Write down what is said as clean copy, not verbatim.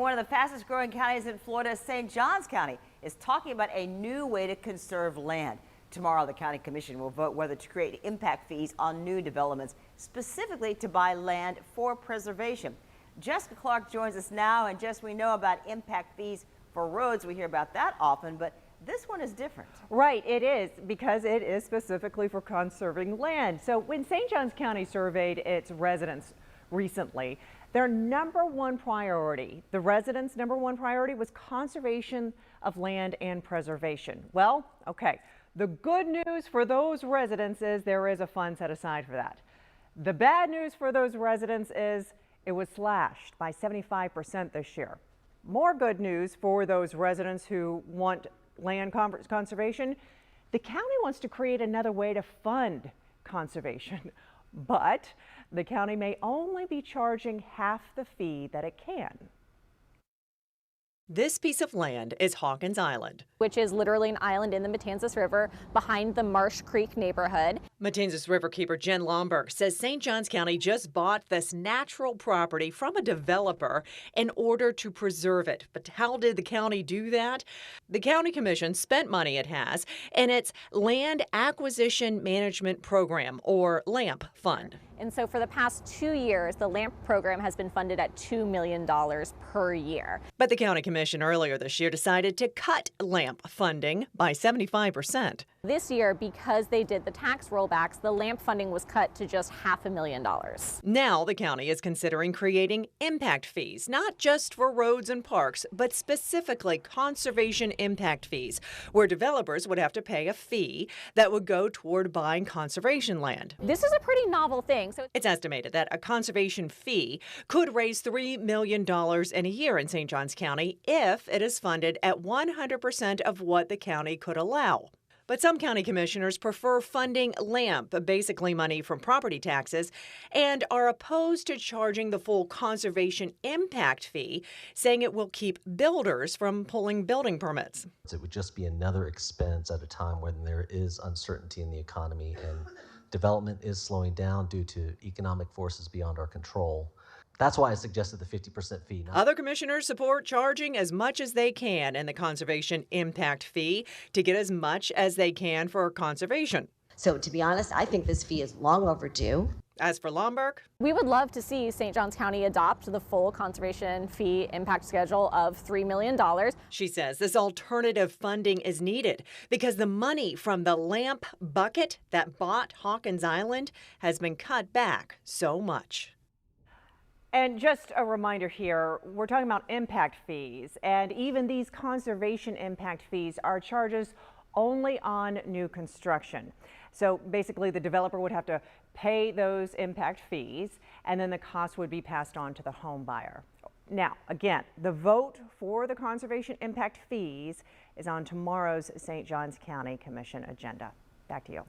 one of the fastest growing counties in Florida, St. Johns County, is talking about a new way to conserve land. Tomorrow, the County Commission will vote whether to create impact fees on new developments, specifically to buy land for preservation. Jessica Clark joins us now, and Jess, we know about impact fees for roads. We hear about that often, but this one is different. Right, it is, because it is specifically for conserving land. So when St. Johns County surveyed its residents recently, their number one priority, the residents' number one priority, was conservation of land and preservation. Well, okay, the good news for those residents is there is a fund set aside for that. The bad news for those residents is it was slashed by 75% this year. More good news for those residents who want land conservation. The county wants to create another way to fund conservation, but the county may only be charging half the fee that it can. This piece of land is Hawkins Island, which is literally an island in the Matanzas River behind the Marsh Creek neighborhood. Matanzas Riverkeeper Jen Lomberg says St. Johns County just bought this natural property from a developer in order to preserve it. But how did the county do that? The County Commission spent money it has in its Land Acquisition Management Program, or LAMP fund. And so for the past 2 years, the LAMP program has been funded at $2 million per year. But the County Commission earlier this year decided to cut LAMP funding by 75%. This year, because they did the tax rollbacks, the LAMP funding was cut to just $500,000. Now the county is considering creating impact fees, not just for roads and parks, but specifically conservation impact fees, where developers would have to pay a fee that would go toward buying conservation land. This is a pretty novel thing. It's estimated that a conservation fee could raise $3 million in a year in St. Johns County if it is funded at 100% of what the county could allow. But some county commissioners prefer funding LAMP, basically money from property taxes, and are opposed to charging the full conservation impact fee, saying it will keep builders from pulling building permits. It would just be another expense at a time when there is uncertainty in the economy and development is slowing down due to economic forces beyond our control. That's why I suggested the 50% fee. Other commissioners support charging as much as they can in the conservation impact fee to get as much as they can for conservation. So to be honest, I think this fee is long overdue. As for Lomberg, we would love to see St. Johns County adopt the full conservation fee impact schedule of $3 million. She says this alternative funding is needed because the money from the LAMP bucket that bought Hawkins Island has been cut back so much. And just a reminder here, we're talking about impact fees, and even these conservation impact fees are charges only on new construction. So basically the developer would have to pay those impact fees, and then the cost would be passed on to the home buyer. Now, again, the vote for the conservation impact fees is on tomorrow's St. Johns County Commission agenda. Back to you.